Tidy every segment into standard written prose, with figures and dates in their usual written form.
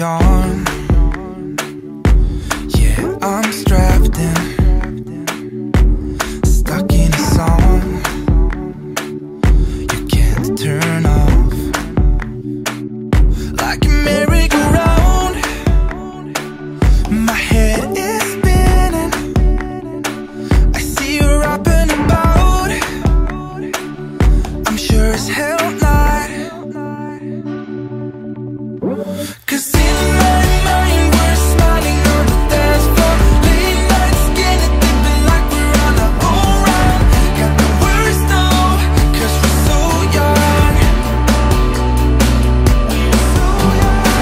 on. Yeah, I'm strapped in, stuck in a song you can't turn off. Like a merry-go-round, my head is spinning. I see you up and about, I'm sure as hell not. 'Cause in my mind we're smiling on the dance floor, late night skinny dipping like we're on our own run. Got the words now, 'cause we're so young.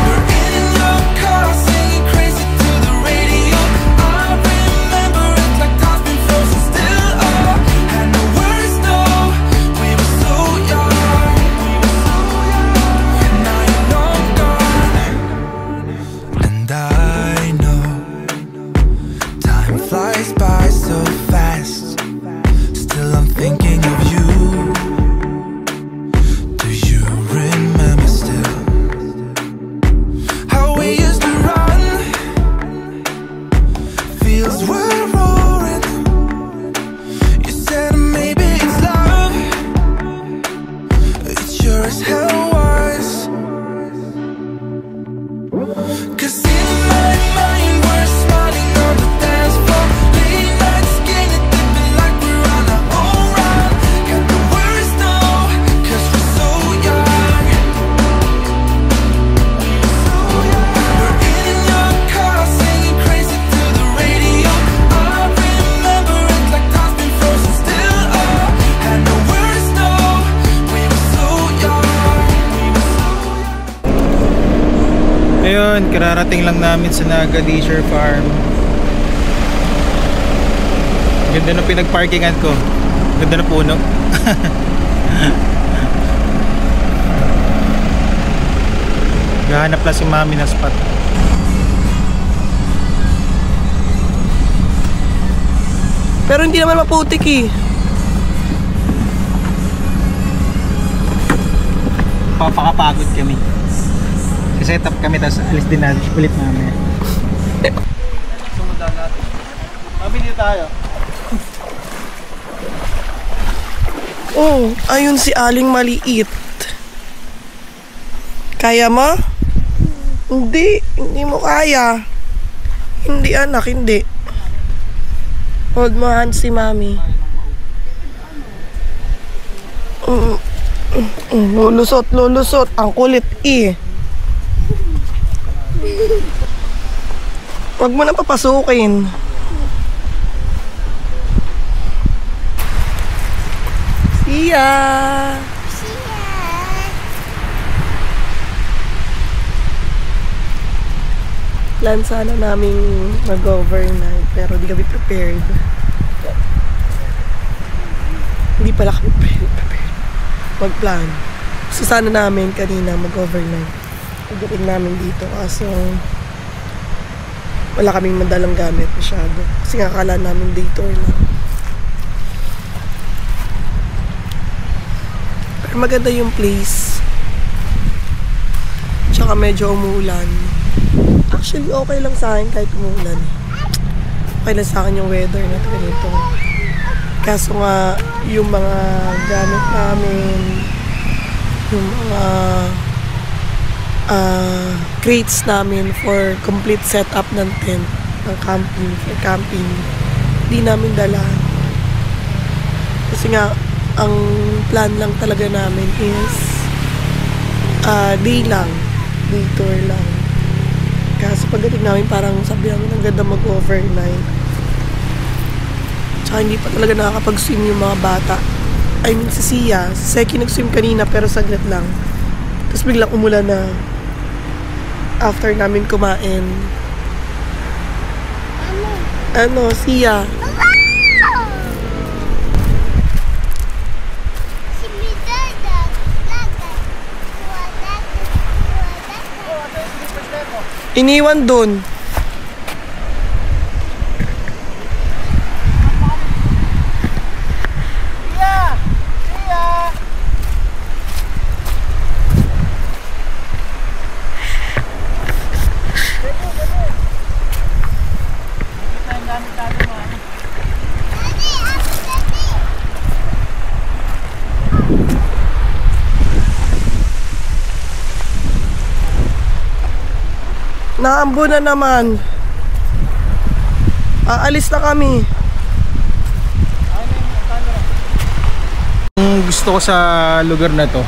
We're in your car singing crazy to the radio. I remember it like time's been frozen still. Oh, had no words now, we were so young. Now you're long gone, and I know time flies by so fast. Still I'm thinking of you. Do you remember still how we used to run? Fields were roaring. You said maybe it's love. It sure as hell was. 'Cause in my mind we're smiling on the dance floor, late night skinny dipping like we're on our own run. Got the words now, 'cause we're so young. We're in your car singing crazy to the radio. I remember it like time's been frozen still. Oh, had no words now, we were so young. Ayun, kararating lang namin sa Naga Leisure Farm. Ganda ng pinagparkingan ko. Ganda na puno. Gahanap lang si mami ng spot. Pero hindi naman maputik eh. Papakapagod kami. Set up kami, tapos alis din natin ulit namin. Sumundan natin. Mabili tayo. Oh, ayun si Aling maliit. Kaya mo? Hindi mo kaya. Hindi anak, hindi. Hold mo hand si mami. Lulusot. Ang kulit eh. Huwag mo na papasukin. See ya! Plan sana namin mag-overnight pero di kami prepared. Hindi pala kami prepared. Mag-plan. So sana namin kanina mag-overnight. Pagdating namin dito kaso wala kaming madalang gamit masyado kasi nga akala namin day tour lang, pero maganda yung place, tsaka medyo umuulan. Actually okay lang sa akin kahit umuulan, okay lang sa akin yung weather na ganito, kaso nga yung mga gamit namin, yung mga crates namin for complete setup ng tent, ng camping, di namin dala. Kasi nga, ang plan lang talaga namin is day tour lang. Kasi pagdating namin parang sabi namin ang ganda mag-overnight. Tsaka hindi pa talaga nakakapag-swim yung mga bata. I mean si Sia, si Seki nag-swim kanina pero saglit lang. Tapos biglang umulan na after namin kumain. Ano, Sia? Iniwan dun. Naambo na naman. Aalis na kami. Ang gusto ko sa lugar na to,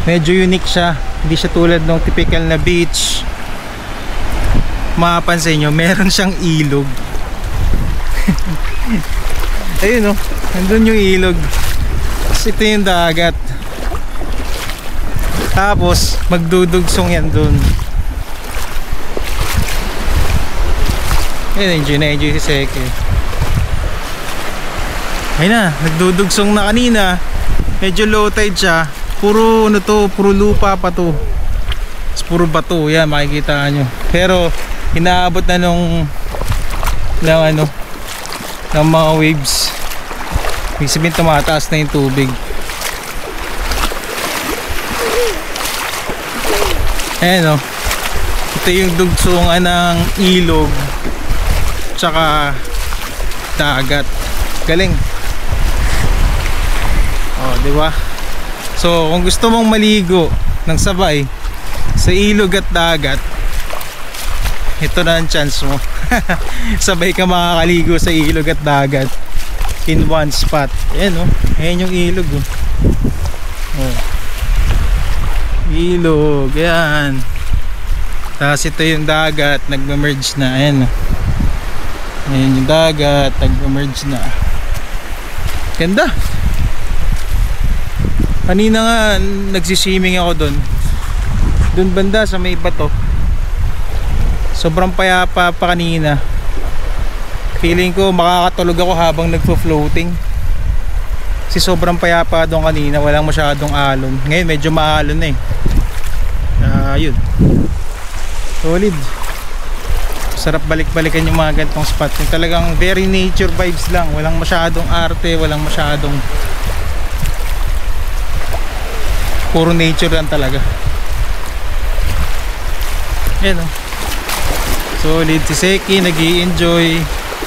medyo unique siya. Hindi siya tulad ng typical na beach. Mapapansin nyo, meron siyang ilog. Ayun, oh, nandun yung ilog. Tapos ito yung dagat. Tapos magdudugsong yan dun. Ayun, enjoy si Seki. Ayun na, nagdudugsong na kanina. Medyo low tide siya. Puro ano to, puro lupa pa to. Tapos puro bato, yan makikita nyo. Pero inaabot na ng mga waves. Ibig sabihin tumataas na yung tubig. Ayan, oh. Ito yung dugsungan ng ilog tsaka dagat. Galing. Oh, di ba? So, kung gusto mong maligo ng sabay sa ilog at dagat, ito na ang chance mo. Sabay ka makakaligo sa ilog at dagat in one spot. Ayan, oh. Ayan yung ilog, oh. Oh. Ilog, ayan. Tapos ito yung dagat, nagme-merge na. Ayan, oh. Ayan yung dagat, nag-emerge na. Ganda. Kanina nga nagsiswimming ako doon. Doon banda sa may bato. Sobrang payapa pa kanina. Feeling ko makakatulog ako habang nagfo-floating. Kasi sobrang payapa doon kanina, walang masyadong alon. Ngayon medyo maalon na eh. Yun. Solid. Sarap balik-balikan yung mga ganitong spot. Yung talagang very nature vibes lang. Walang masyadong arte, walang masyadong, puro nature lang talaga. Yan, oh. Solid. Si Seki nag-i-enjoy,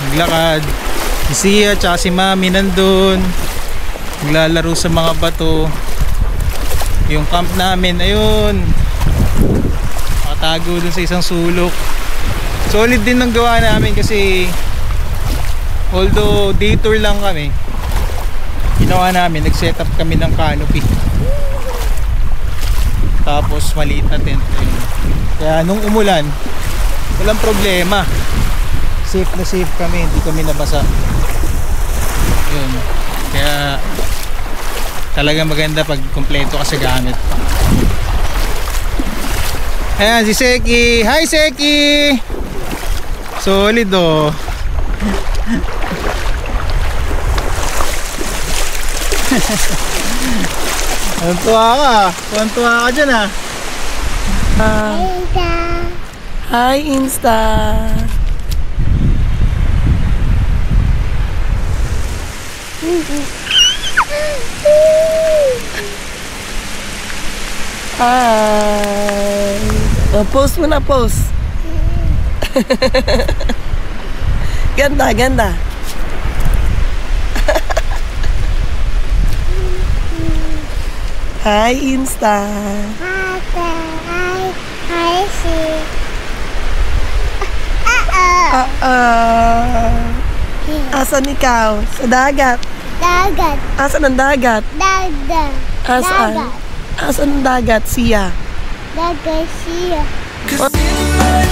naglakad. Si Sia tsaka si Mami nandun, naglalaro sa mga bato. Yung camp namin, ayun, nakatago dun sa isang sulok. Solid din ang gawa namin kasi although day tour lang kami, ginawa namin, nag-set up kami ng canopy. Tapos maliit na tent. Kaya nung umulan, walang problema. Safe na safe kami, hindi kami nabasa. Yun. Kaya talagang maganda pag kompleto ka sa gamit. Ayan si Seki. Hi Seki! Solid, oh. Tuwa ka dyan, ah. Hi Insta. Hi. Post mo na, post. Ganda, ganda. Hi Insta. Hi, si. Asan ikaw? Sa dagat. Dagat. Asan ang dagat? Dagat. Asan? Asan ang dagat, Sia? Dagat siya. Cause in my